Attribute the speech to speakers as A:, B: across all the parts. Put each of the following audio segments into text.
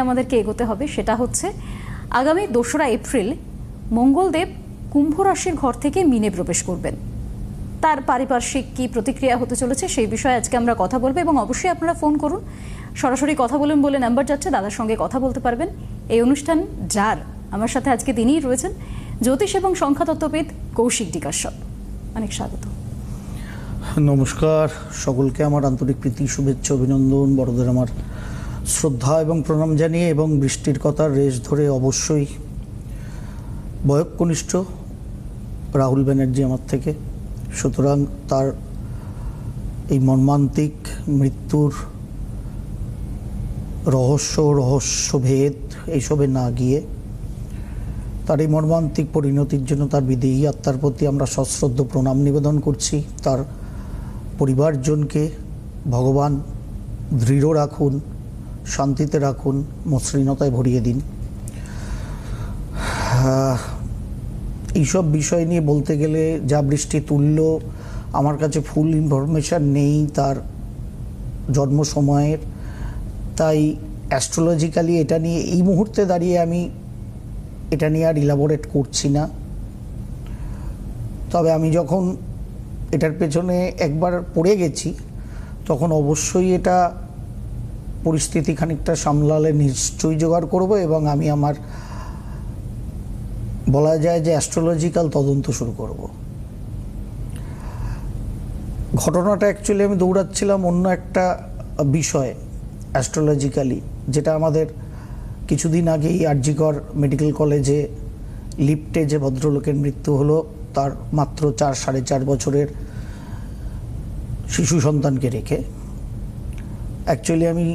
A: আমাদেরকে এগোতে হবে, সেটা হচ্ছে আগামী 2রা এপ্রিল মঙ্গলদেব কুম্ভ রাশির ঘর থেকে মিনে প্রবেশ করবেন। তার পারিপার্শ্বিক কি প্রতিক্রিয়া হতে চলেছে সেই বিষয়ে আজকে আমরা কথা বলবো, এবং অবশ্যই আপনারা ফোন করুন, সরাসরি কথা বলুন বলে নাম্বার যাচ্ছে, দাদার সঙ্গে কথা বলতে পারবেন। এই অনুষ্ঠান যার আমার সাথে আজকে তিনিই রয়েছেন, জ্যোতিষ এবং সংখ্যাতত্ত্ববিদ কৌশিক ডিকাশ্বর। অনেক স্বাগত।
B: নমস্কার সকলকে, আমার আন্তরিক প্রীতি, শুভেচ্ছা, অভিনন্দন, বড়দের আমার শ্রদ্ধা এবং প্রণাম জানিয়ে, এবং বৃষ্টির কথার রেশ ধরে অবশ্যই বয়ঃকনিষ্ঠ রাহুল ব্যানার্জি আমার থেকে, সুতরাং তার এই মর্মান্তিক মৃত্যুর রহস্যভেদ এইসবে না গিয়ে তার এই মর্মান্তিক পরিণতির জন্য তার বিদেহী আত্মার প্রতি আমরা সশ্রদ্ধ প্রণাম নিবেদন করছি। তার পরিবারজনকে ভগবান দৃঢ় রাখুন, শান্তিতে রাখুন, মসৃণতায় ভরিয়ে দিন। এইসব বিষয় নিয়ে বলতে গেলে যা বৃষ্টি তুল্য, আমার কাছে ফুল ইনফরমেশান নেই তার জন্ম সময়ের, তাই অ্যাস্ট্রোলজিক্যালি এটা নিয়ে এই মুহূর্তে দাঁড়িয়ে আমি এটা নিয়ে আর ইলাবোরেট করছি না। তবে আমি যখন এটার পেছনে একবার পড়ে গেছি তখন অবশ্যই এটা পরিস্থিতি খানিকটা সামলালে নিশ্চয়ই জোগাড় করব, এবং আমি আমার বলা যায় যে অ্যাস্ট্রোলজিক্যাল তদন্ত শুরু করব। ঘটনাটা অ্যাকচুয়ালি আমি দৌড়াচ্ছিলাম অন্য একটা বিষয়ে অ্যাস্ট্রোলজিক্যালি, যেটা আমাদের কিছুদিন আগেই আরজিকর মেডিকেল কলেজে লিফটে যে ভদ্রলোকের মৃত্যু হলো, তার মাত্র 4-4.5 বছরের শিশু সন্তানকে রেখে। অ্যাকচুয়ালি আমি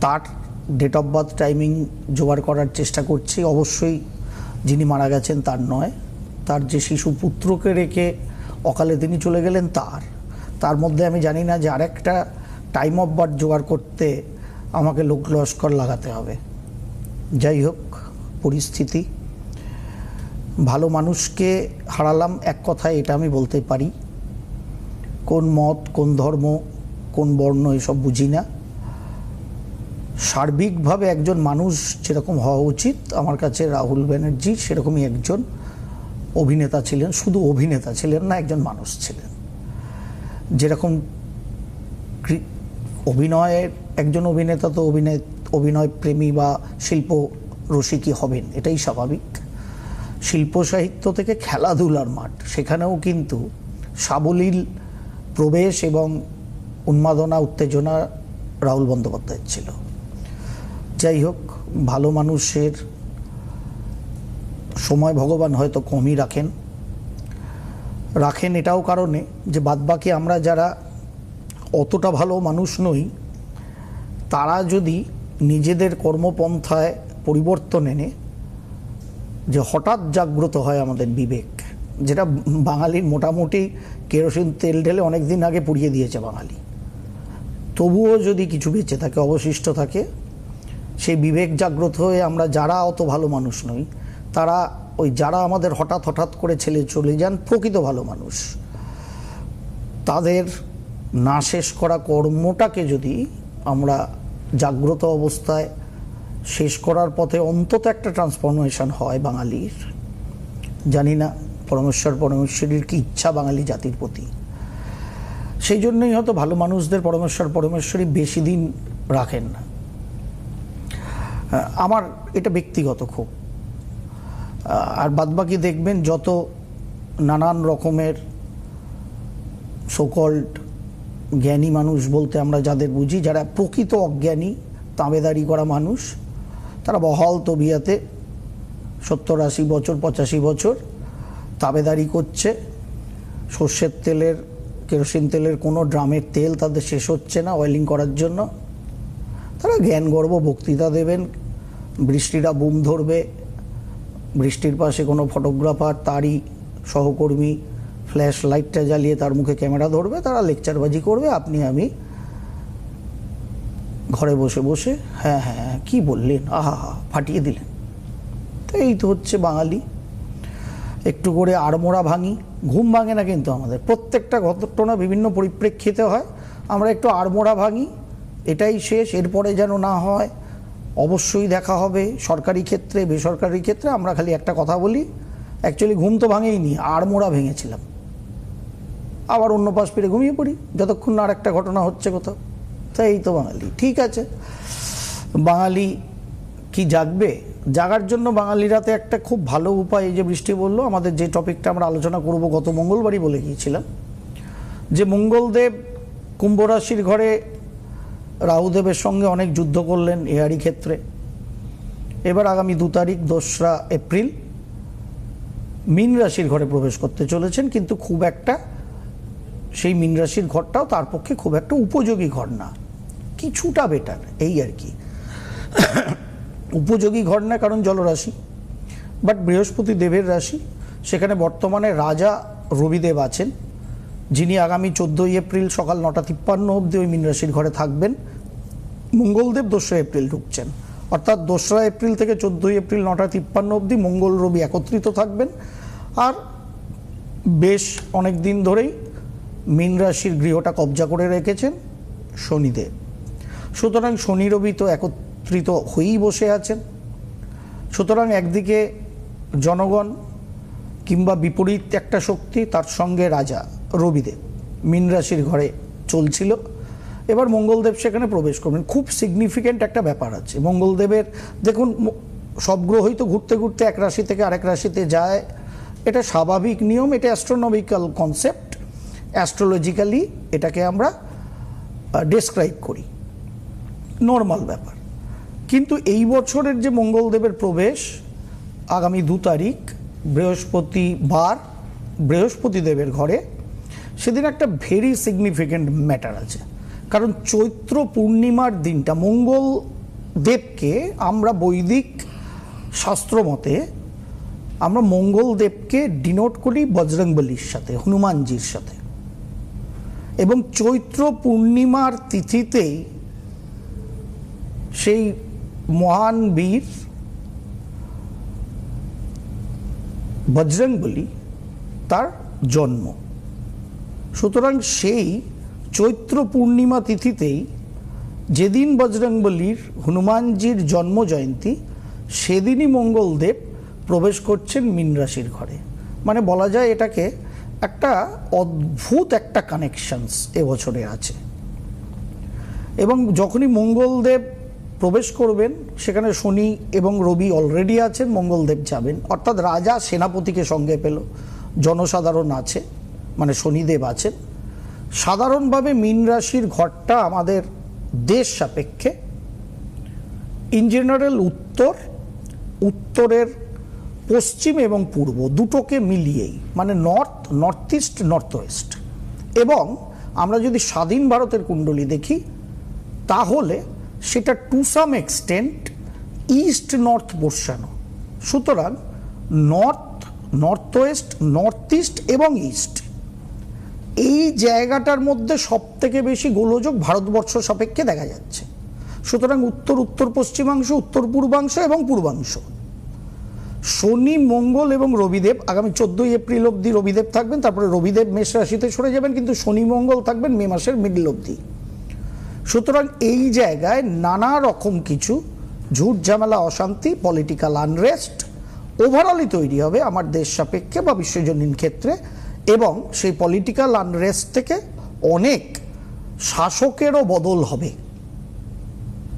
B: তার ডেট অফ বার্থ টাইমিং জোগাড় করার চেষ্টা করছি। অবশ্যই যিনি মারা গেছেন তার নয়, তার যে শিশু পুত্রকে রেখে অকালে তিনি চলে গেলেন তার মধ্যে আমি জানি না যে আরেকটা টাইম অফ বার্থ জোগাড় করতে আমাকে লোক লস্কর লাগাতে হবে। যাই হোক, পরিস্থিতি, ভালো মানুষকে হারালাম, এক কথায় এটা আমি বলতে পারি। কোন মত, কোন ধর্ম, কোন বর্ণ এসব বুঝি না, সার্বিকভাবে একজন মানুষ যেরকম হওয়া উচিত আমার কাছে রাহুল ব্যানার্জি সেরকমই একজন অভিনেতা ছিলেন। শুধু অভিনেতা ছিলেন না, একজন মানুষ ছিলেন। যেরকম অভিনয়ের একজন অভিনেতা তো অভিনয় প্রেমী বা শিল্প রসিকই হবেন, এটাই স্বাভাবিক। শিল্প সাহিত্য থেকে খেলাধুলার মাঠ, সেখানেও কিন্তু সাবলীল প্রবেশ এবং উন্মাদনা, উত্তেজনা রাহুল বন্দ্যোপাধ্যায়ের ছিল। যাই হোক, ভালো মানুষের সময় ভগবান হয়তো কমই রাখেন এটাও কারণে যে বাদবাকি আমরা যারা অতটা ভালো মানুষ নই, তারা যদি নিজেদের কর্মপন্থায় পরিবর্তন এনে যে হঠাৎ জাগ্রত হয় আমাদের বিবেক, যেটা বাঙালির মোটামুটি কেরোসিন তেল ঢেলে অনেক দিন আগে পুড়িয়ে দিয়েছে বাঙালি, তবুও যদি কিছু বেঁচে থাকে, অবশিষ্ট থাকে, সেই বিবেক জাগ্রত হয়ে আমরা যারা অত ভালো মানুষ নই, তারা ওই যারা আমাদের হঠাৎ করে ছেলে চলে যান প্রকৃত ভালো মানুষ, তাদের না শেষ করা কর্মটাকে যদি আমরা জাগ্রত অবস্থায় শেষ করার পথে অন্তত একটা ট্রান্সফরমেশন হয় বাঙালির, জানি না পরমেশ্বরীর কি ইচ্ছা বাঙালি জাতির প্রতি। সেই জন্যই হয়তো ভালো মানুষদের পরমেশ্বরী বেশি দিন রাখেন না। আমার এটা ব্যক্তিগত খুব। আর বাদবাকি দেখবেন যত নানান রকমের সোকল্ড জ্ঞানী মানুষ বলতে আমরা যাদের বুঝি, যারা প্রকৃত অজ্ঞানী তাঁবেদারি করা মানুষ, তারা বহাল তবিয়াতে 70-80 বছর 85 বছর তাবেদারি করছে। সর্ষের তেলের, কেরোসিন তেলের কোনো ড্রামের তেল তাদের শেষ হচ্ছে না অয়েলিং করার জন্য। তারা জ্ঞান গর্ব বক্তৃতা দেবেন, বৃষ্টিটা বুম ধরবে, বৃষ্টির পাশে কোনো ফটোগ্রাফার তারই সহকর্মী ফ্ল্যাশ লাইটটা জ্বালিয়ে তার মুখে ক্যামেরা ধরবে, তারা লেকচারবাজি করবে, আপনি আমি ঘরে বসে বসে হ্যাঁ কি বললেন, আহা ফাটিয়ে দিলেন। তো এই তো হচ্ছে বাঙালি। একটু করে আড়মোড়া ভাঙি, ঘুম ভাঙে না কিন্তু আমাদের, প্রত্যেকটা ঘটনা বিভিন্ন পরিপ্রেক্ষিতে হয়, আমরা একটু আড়মোড়া ভাঙি, এটাই শেষ, এরপরে যেন না হয় অবশ্যই দেখা হবে সরকারি ক্ষেত্রে বেসরকারি ক্ষেত্রে। আমরা খালি একটা কথা বলি, অ্যাকচুয়ালি ঘুম তো ভাঙেইনি, আড়মোড়া ভেঙেছিলাম, আবার অন্য পাশ ফিরে ঘুমিয়ে পড়ি যতক্ষণ না আর একটা ঘটনা হচ্ছে কোথাও। তাই এই তো বাঙালি। ঠিক আছে, বাঙালি কি জাগবে? জাগার জন্য বাঙালিরাতে একটা খুব ভালো উপায়, এই যে বৃষ্টি বললো, আমাদের যে টপিকটা আমরা আলোচনা করব গত মঙ্গলবারই বলে গিয়েছিলাম যে মঙ্গলদেব কুম্ভ রাশির ঘরে রাহুদেবের সঙ্গে অনেক যুদ্ধ করলেন এয়ারি ক্ষেত্রে। এবার আগামী 2 তারিখ 2রা এপ্রিল মীন রাশির ঘরে প্রবেশ করতে চলেছেন, কিন্তু খুব একটা সেই মীন রাশির ঘরটাও তার পক্ষে খুব একটা উপযোগী ঘর না, কিছুটা বেটার এই আর কি। উপযোগী ঘর না কারণ জলরাশি, বাট বৃহস্পতি দেবের রাশি, সেখানে বর্তমানে রাজা রবিদেব আছেন, যিনি আগামী 14ই এপ্রিল সকাল 9:53 অবধি ওই মীন রাশির ঘরে থাকবেন। মঙ্গলদেব 2রা এপ্রিল ঢুকছেন, অর্থাৎ 2রা এপ্রিল থেকে 14ই এপ্রিল 9:53 অবধি মঙ্গল রবি একত্রিত থাকবেন। আর বেশ অনেক দিন ধরেই মীন রাশির গৃহটা কবজা করে রেখেছেন শনিদেব। সুতরাং শনি রবি তো একত্রিত হয়েই বসে আছেন। সুতরাং একদিকে জনগণ কিংবা বিপরীত একটা শক্তি, তার সঙ্গে রাজা রবিদেব মীন রাশির ঘরে চলছিল। এবার মঙ্গলদেব সেখানে প্রবেশ করবেন। খুব সিগনিফিক্যান্ট একটা ব্যাপার আছে মঙ্গলদেবের। দেখুন, সব গ্রহই তো ঘুরতে ঘুরতে এক রাশি থেকে আরেক রাশিতে যায়, এটা স্বাভাবিক নিয়ম, এটা অ্যাস্ট্রোনমিক্যাল কনসেপ্ট, অ্যাস্ট্রোলজিক্যালি এটাকে আমরা ডেসক্রাইব করি, নর্মাল ব্যাপার। কিন্তু এই বছরের যে মঙ্গলদেবের প্রবেশ আগামী 2 তারিখ বৃহস্পতিবার বৃহস্পতি দেবের ঘরে, সেদিন একটা ভেরি সিগনিফিক্যান্ট ম্যাটার আছে। কারণ চৈত্র পূর্ণিমার দিনটা মঙ্গল দেবকে আমরা বৈদিক শাস্ত্র মতে আমরা মঙ্গল দেবকে ডিনোট করি বজরংবলীর সাথে, হনুমানজির সাথে। এবং চৈত্র পূর্ণিমার তিথিতেই সেই মহান বীর বজরংবলী তার জন্ম। সুতরাং সেই চৈত্র পূর্ণিমা তিথিতেই, যেদিন বজরংবলীর হনুমানজির জন্ম জয়ন্তী, সেদিনই মঙ্গলদেব প্রবেশ করছেন মীন রাশির ঘরে। মানে বলা যায় এটাকে একটা অদ্ভুত একটা কানেকশনস এবছরে আছে। এবং যখনই মঙ্গলদেব প্রবেশ করবেন, সেখানে শনি এবং রবি অলরেডি আছেন, মঙ্গলদেব যাবেন, অর্থাৎ রাজা সেনাপতিকে সঙ্গে পেল, জনসাধারণ আছে, মানে শনিদেব আছেন। সাধারণভাবে মীন রাশির ঘরটা আমাদের দেশ সাপেক্ষে ইন জেনারেল উত্তরের পশ্চিম এবং পূর্ব দুটোকে মিলিয়েই, মানে নর্থ ইস্ট, নর্থ ওয়েস্ট। এবং আমরা যদি স্বাধীন ভারতের কুণ্ডলী দেখি, তাহলে সেটা to some extent east north পোর্শনও। সুতরাং নর্থ ওয়েস্ট, নর্থ ইস্ট এবং ইস্ট, এই জায়গাটার মধ্যে সব থেকে বেশি গোলযোগ ভারতবর্ষ সাপেক্ষে দেখা যাচ্ছে। সুতরাং উত্তর পশ্চিমাংশ, উত্তর পূর্বাংশ এবং পূর্বাংশ, শনি, মঙ্গল এবং রবিদেব আগামী 14ই এপ্রিল অবধি রবিদেব থাকবেন, তারপরে রবিদেব মেষ রাশিতে সরে যাবেন, কিন্তু শনি মঙ্গল থাকবেন মে মাসের মিডল অবধি। সুতরাং এই জায়গায় নানা রকম কিছু ঝুট ঝামেলা, অশান্তি, পলিটিক্যাল আনরেস্ট ওভারঅলই তৈরি হবে আমার দেশ সাপেক্ষে বা বিশ্বজনীন ক্ষেত্রে। এবং সেই পলিটিক্যাল আনরেস্ট থেকে অনেক শাসকেরও বদল হবে,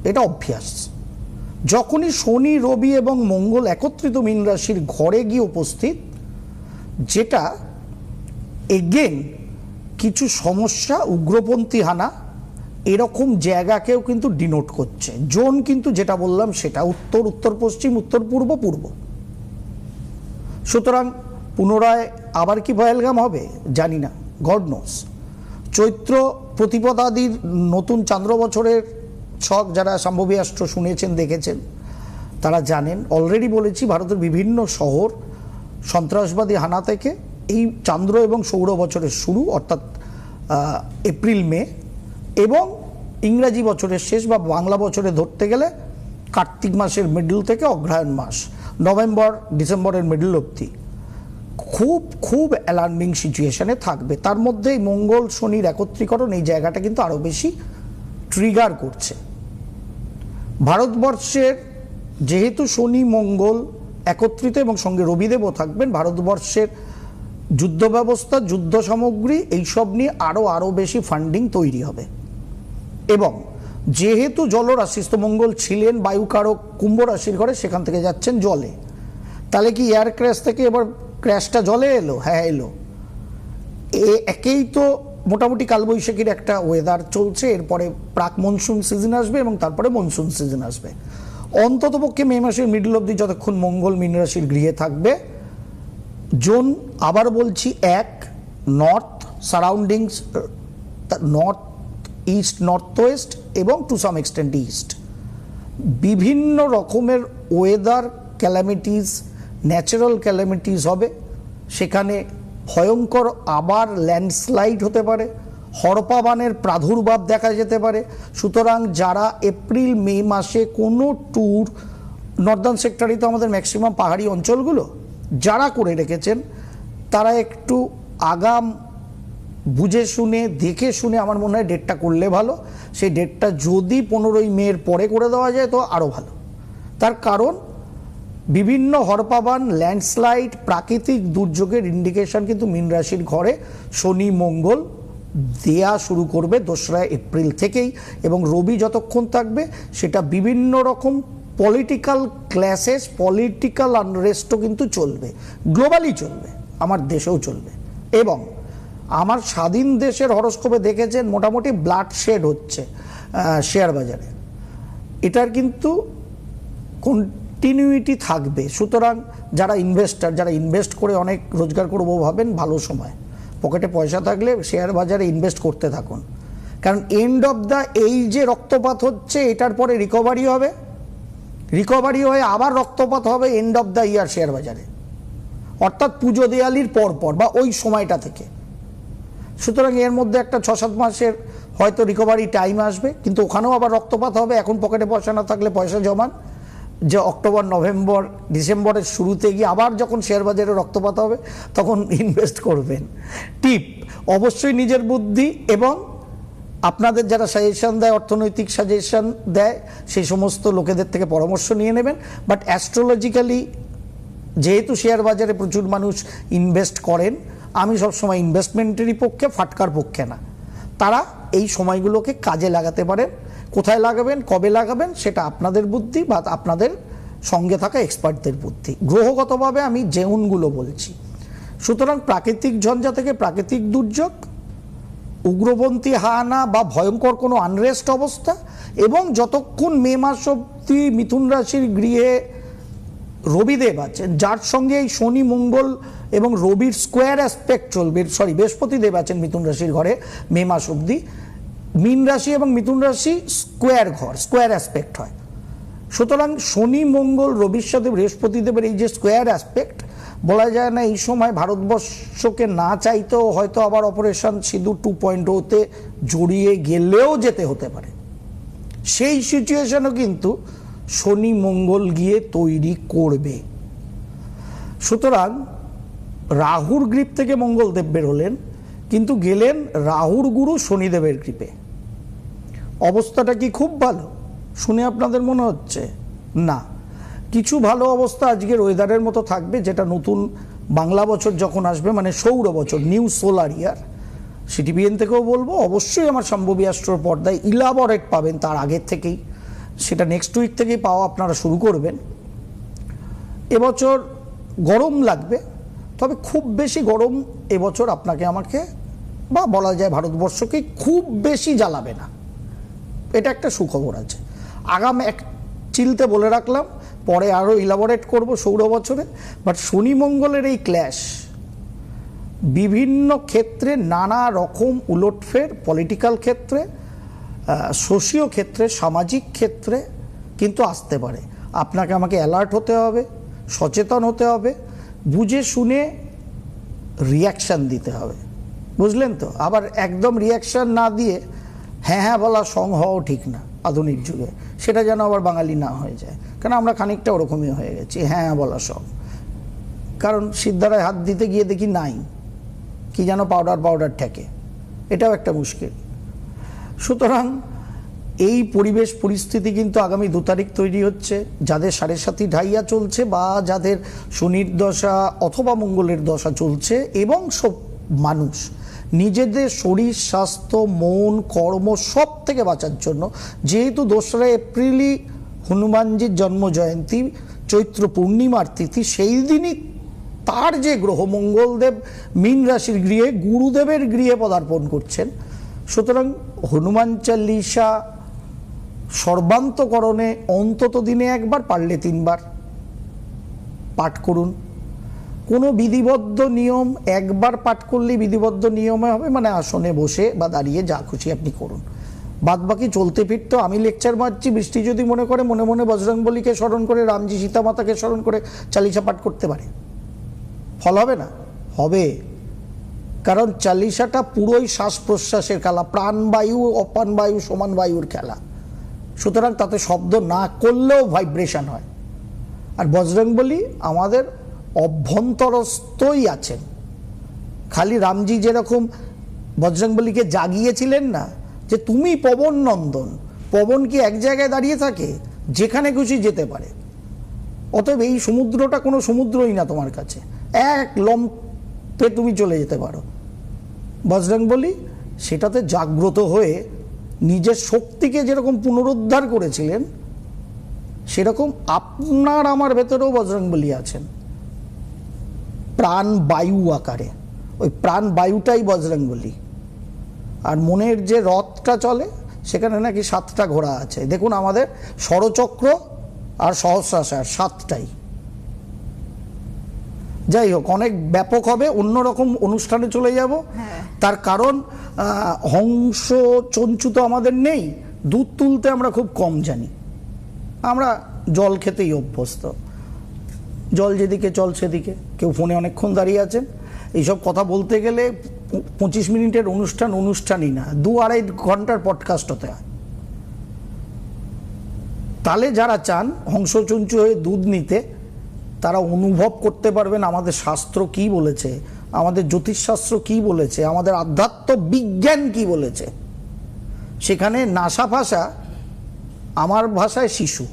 B: এটা অভ্যাস। যখনই শনি, রবি এবং মঙ্গল একত্রিত মীন রাশির ঘরে গিয়ে উপস্থিত, যেটা এগেন কিছু সমস্যা, উগ্রপন্থী হানা, এরকম জায়গাকেও কিন্তু ডিনোট করছে। জোন কিন্তু যেটা বললাম সেটা উত্তর পশ্চিম, উত্তর পূর্ব। সুতরাং পুনরায় আবার কি পহেলগাম হবে জানি না, গড নোস। চৈত্র প্রতিপদাদির নতুন চান্দ্র বছরের ছক যারা সম্ভবী অ্যাস্ট্রো শুনেছেন, দেখেছেন, তারা জানেন। অলরেডি বলেছি, ভারতের বিভিন্ন শহর সন্ত্রাসবাদী হানা থেকে এই চান্দ্র এবং সৌর বছরের শুরু, অর্থাৎ এপ্রিল মে, এবং ইংরাজি বছরের শেষ বা বাংলা বছরে ধরতে গেলে কার্তিক মাসের মিডল থেকে অগ্রহায়ণ মাস, নভেম্বর ডিসেম্বরের মিডল অবধি খুব অ্যালার্মিং সিচুয়েশনে থাকবে। তার মধ্যে মঙ্গল শনির একত্রীকরণ এই জায়গাটা কিন্তু আরও বেশি ট্রিগার করছে। ভারতবর্ষের যেহেতু শনি মঙ্গল একত্রিত এবং সঙ্গে রবিদেবও থাকবেন, ভারতবর্ষের যুদ্ধ ব্যবস্থা, যুদ্ধ সামগ্রী এইসব নিয়ে আরও বেশি ফান্ডিং তৈরি হবে। এবং যেহেতু জলরাশি মঙ্গল ছিলেন বায়ুকারক কুম্ভ রাশির ঘরে, সেখান থেকে যাচ্ছেন জলে, তাহলে কি এয়ার ক্র্যাশ থেকে এবার ক্র্যাশটা জলে এলো? হ্যাঁ এলো। একেই তো মোটামুটি কালবৈশাখীর একটা ওয়েদার চলছে, এরপরে প্রাক মনসুন সিজন আসবে এবং তারপরে মনসুন সিজন আসবে। অন্ততপক্ষে মে মাসের মিডল অবধি যতক্ষণ মঙ্গল মীন রাশির গৃহে থাকবে, জোন আবার বলছি এক, north surroundings, north east, north West এবং টু সাম এক্সটেন্ট ইস্ট, বিভিন্ন রকমের ওয়েদার ক্যালামিটিস, ন্যাচারাল ক্যালামিটিস হবে। সেখানে ভয়ঙ্কর আবার ল্যান্ডস্লাইড হতে পারে, হড়পা বানের প্রাদুর্ভাব দেখা যেতে পারে। সুতরাং যারা এপ্রিল মে মাসে কোনো ট্যুর, নর্দার্ন সেক্টরেই তো আমাদের ম্যাক্সিমাম পাহাড়ি অঞ্চলগুলো, যারা করে রেখেছেন তারা একটু আগাম বুঝে শুনে দেখে শুনে আমার মনে হয় ডেটটা করলে ভালো। সেই ডেটটা যদি 15ই মের পরে করে দেওয়া যায় তো আরও ভালো। তার কারণ বিভিন্ন হরপাবান, ল্যান্ডস্লাইড, প্রাকৃতিক দুর্যোগের ইন্ডিকেশন কিন্তু মীন রাশির ঘরে শনি মঙ্গল দেয়া শুরু করবে 2রা এপ্রিল থেকেই। এবং রবি যতক্ষণ থাকবে সেটা বিভিন্ন রকম পলিটিক্যাল ক্ল্যাশেস, পলিটিক্যাল আনরেস্টও কিন্তু চলবে, গ্লোবালি চলবে, আমার দেশেও চলবে। এবং আমার স্বাধীন দেশের হরস্কোপে দেখেছেন মোটামুটি ব্লাড শেড হচ্ছে শেয়ার বাজারে, এটার কিন্তু কন্টিনিউইটি থাকবে। সুতরাং যারা ইনভেস্টার, যারা ইনভেস্ট করে অনেক রোজগার করবো ভাবেন, ভালো সময়, পকেটে পয়সা থাকলে শেয়ার বাজারে ইনভেস্ট করতে থাকুন। কারণ এন্ড অফ দ্য এই যে রক্তপাত হচ্ছে, এটার পরে রিকভারি হবে, রিকভারি হয়ে আবার রক্তপাত হবে end of the year share বাজারে, অর্থাৎ পুজো দেয়ালির পর বা ওই সময়টা থেকে। সুতরাং এর মধ্যে একটা 6-7 মাসের হয়তো রিকভারি টাইম আসবে, কিন্তু ওখানেও আবার রক্তপাত হবে। এখন পকেটে পয়সা না থাকলে পয়সা জমান, যে অক্টোবর, নভেম্বর, ডিসেম্বরের শুরুতে গিয়ে আবার যখন শেয়ার বাজারে রক্তপাত হবে তখন ইনভেস্ট করবেন। টিপ অবশ্যই নিজের বুদ্ধি এবং আপনাদের যারা সাজেশন দেয়, অর্থনৈতিক সাজেশন দেয়, সেই সমস্ত লোকেদের থেকে পরামর্শ নিয়ে নেবেন। বাট অ্যাস্ট্রোলজিক্যালি যেহেতু শেয়ার বাজারে প্রচুর মানুষ ইনভেস্ট করেন, আমি সবসময় ইনভেস্টমেন্টেরই পক্ষে, ফাটকার পক্ষে না। তারা এই সময়গুলোকে কাজে লাগাতে পারেন। কোথায় লাগাবেন, কবে লাগাবেন, সেটা আপনাদের বুদ্ধি বা আপনাদের সঙ্গে থাকা এক্সপার্টদের বুদ্ধি। গ্রহগতভাবে আমি জেউনগুলো বলছি। সুতরাং প্রাকৃতিক ঝঞ্ঝা থেকে প্রাকৃতিক দুর্যোগ, উগ্রপন্থী হানা বা ভয়ঙ্কর কোনো আনরেস্ট অবস্থা, এবং যতক্ষণ মে মাস অব্দি মিথুন রাশির গৃহে রবিদেব আছেন, যার সঙ্গে এই শনি মঙ্গল এবং রবির স্কোয়ার অ্যাসপেক্ট চলবে, বৃহস্পতিদেব আছেন মিথুন রাশির ঘরে মে মাস অব্দি। মীন রাশি এবং মিথুন রাশি স্কোয়ার ঘর, স্কোয়ার অ্যাসপেক্ট হয়। সুতরাং শনি মঙ্গল রবির সাথে বৃহস্পতিদেবের এই যে স্কোয়ার অ্যাসপেক্ট, বলা যায় না এই সময় ভারতবর্ষকে না চাইতেও হয়তো আবার অপারেশন সিঁদুর 2.0-তে জড়িয়ে গেলেও যেতে হতে পারে। সেই সিচুয়েশনও কিন্তু শনি মঙ্গল গিয়ে তৈরি করবে। সুতরাং রাহুর গ্রিপ থেকে মঙ্গলদেব বেরোলেন, কিন্তু গেলেন রাহুর গুরু শনিদেবের গ্রিপে। অবস্থাটা কি খুব ভালো শুনে আপনাদের মনে হচ্ছে? না, কিছু ভালো অবস্থা আজকের ওয়েদারের মতো থাকবে, যেটা নতুন বাংলা বছর যখন আসবে, মানে সৌর বছর, নিউ সোলার ইয়ার, সিটিবিএন থেকেও বলবো, অবশ্যই আমার সম্ভবী অ্যাস্ট্রোর পর্দায় ইলাবরেট পাবেন তার আগের থেকেই, সেটা নেক্সট উইক থেকেই পাওয়া আপনারা শুরু করবেন। এবছর গরম লাগবে, তবে খুব বেশি গরম এবছর আপনাকে আমাকে বা বলা যায় ভারতবর্ষকে খুব বেশি জ্বালাবে না, এটা একটা সুখবর আছে। আগাম এক চিলতে বলে রাখলাম, পরে আরও ইলাবোরেট করব সৌর বছরে। বাট শনি মঙ্গলের এই ক্ল্যাশ বিভিন্ন ক্ষেত্রে নানা রকম উলটফের, পলিটিক্যাল ক্ষেত্রে, সোশিও ক্ষেত্রে, সামাজিক ক্ষেত্রে কিন্তু আসতে পারে। আপনাকে আমাকে অ্যালার্ট হতে হবে, সচেতন হতে হবে, বুঝে শুনে রিয়াকশান দিতে হবে, বুঝলেন তো? আবার একদম রিয়াকশান না দিয়ে হ্যাঁ হ্যাঁ বলা সং হওয়াও ঠিক না আধুনিক যুগে, সেটা যেন আবার বাঙালি না হয়ে যায়। কারণ আমরা খানিকটা ওরকমই হয়ে গেছি, হ্যাঁ হ্যাঁ বলা সং। কারণ সিদ্ধারায় হাত দিতে গিয়ে দেখি নাই, কি যেন পাউডার ঠেকে, এটাও একটা মুশকিল। সুতরাং এই পরিবেশ পরিস্থিতি কিন্তু আগামী 2 তারিখ তৈরি হচ্ছে। যাদের সাড়ে সাথী ঢাইয়া চলছে বা যাদের শনির দশা অথবা মঙ্গলের দশা চলছে, এবং সব মানুষ নিজেদের শরীর স্বাস্থ্য মন কর্ম সব থেকে বাঁচার জন্য, যেহেতু 2রা এপ্রিলই হনুমানজির জন্ম জয়ন্তী, চৈত্র পূর্ণিমার তিথি, সেই দিনই তার যে গ্রহ মঙ্গলদেব মীন রাশির গৃহে গুরুদেবের গৃহে পদার্পণ করছেন। সুতরাং হনুমান চালিসা সর্বান্তকরণে অন্তত দিনে 1বার, পারলে 3বার পাঠ করুন। কোনো বিধিবদ্ধ নিয়ম 1বার পাঠ করলেই বিধিবদ্ধ নিয়মে হবে, মানে আসনে বসে বা দাঁড়িয়ে যা খুশি আপনি করুন। বাদ বাকি চলতে ফিরতে আমি লেকচার মারছি, বৃষ্টি যদি মনে করে মনে মনে বজরংবলীকে স্মরণ করে, রামজি সীতা মাতাকে স্মরণ করে চালিসা পাঠ করতে পারে। ফল হবে না? হবে, কারণ চালিসাটা পুরোই শ্বাস প্রশ্বাসের খেলা, প্রাণবায়ু অপান বায়ু সমান বায়ুর খেলা। সুতরাং তাতে শব্দ না করলেও ভাইব্রেশন হয়। আর বজরংবলী আমাদের অভ্যন্তরস্থই আছেন। খালি রামজি যেরকম বজরংবলীকে জাগিয়েছিলেন না, যে তুমি পবন নন্দন, পবন কি এক জায়গায় দাঁড়িয়ে থাকে? যেখানে খুশি যেতে পারে। অতএব এই সমুদ্রটা কোনো সমুদ্রই না তোমার কাছে, এক লম্পে তুমি চলে যেতে পারো। বজরংবলী সেটাতে জাগ্রত হয়ে নিজের শক্তিকে যেরকম পুনরুদ্ধার করেছিলেন, সেরকম আপনার আমার ভেতরেও বজরংবলী আছেন প্রাণ বায়ু আকারে। ওই প্রাণ বায়ুটাই বজরংবলী। আর মনের যে রথটা চলে, সেখানে নাকি 7টা ঘোড়া আছে। দেখুন আমাদের ষড়চক্র আর সহস্রার 7টাই। যাই হোক, অনেক ব্যাপক হবে, অন্যরকম অনুষ্ঠানে চলে যাব। তার কারণ হংস চঞ্চু তো আমাদের নেই, দুধ তুলতে আমরা খুব কম জানি, আমরা জল খেতেই অভ্যস্ত। জল যেদিকে চল সেদিকে। কেউ ফোনে অনেকক্ষণ দাঁড়িয়ে আছেন, এইসব কথা বলতে গেলে 25 মিনিটের অনুষ্ঠানই না, 2-2.5 ঘন্টার পডকাস্ট হতে হয়। তাহলে যারা চান হংসচঞ্চু হয়ে দুধ নিতে, তারা অনুভব করতে পারবেন আমাদের শাস্ত্র কি বলেছে, আমাদের জ্যোতিষশাস্ত্র কি বলেছে, আমাদের আধ্যাত্ম বিজ্ঞান কি বলেছে। সেখানে নাসা ভাষা, আমার ভাষায় শিশু।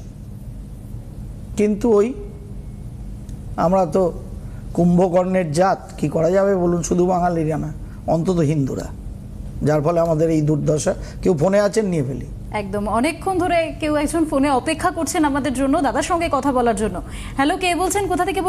B: কিন্তু ওই আমরা তো কুম্ভকর্ণের জাত, কি করা যাবে বলুন? শুধু বাঙালিরা না, অন্তত হিন্দুরা, যার ফলে আমাদের এই দুর্দশা। কেউ ফোনে আছেন, নিয়ে ফেলি।
A: একদম, অনেকক্ষণ ধরে কেউ একজন ফোনে অপেক্ষা করছেন আমাদের জন্য, দাদার সঙ্গে কথা বলার জন্য। হ্যালো, কে বলছেন, কোথা থেকে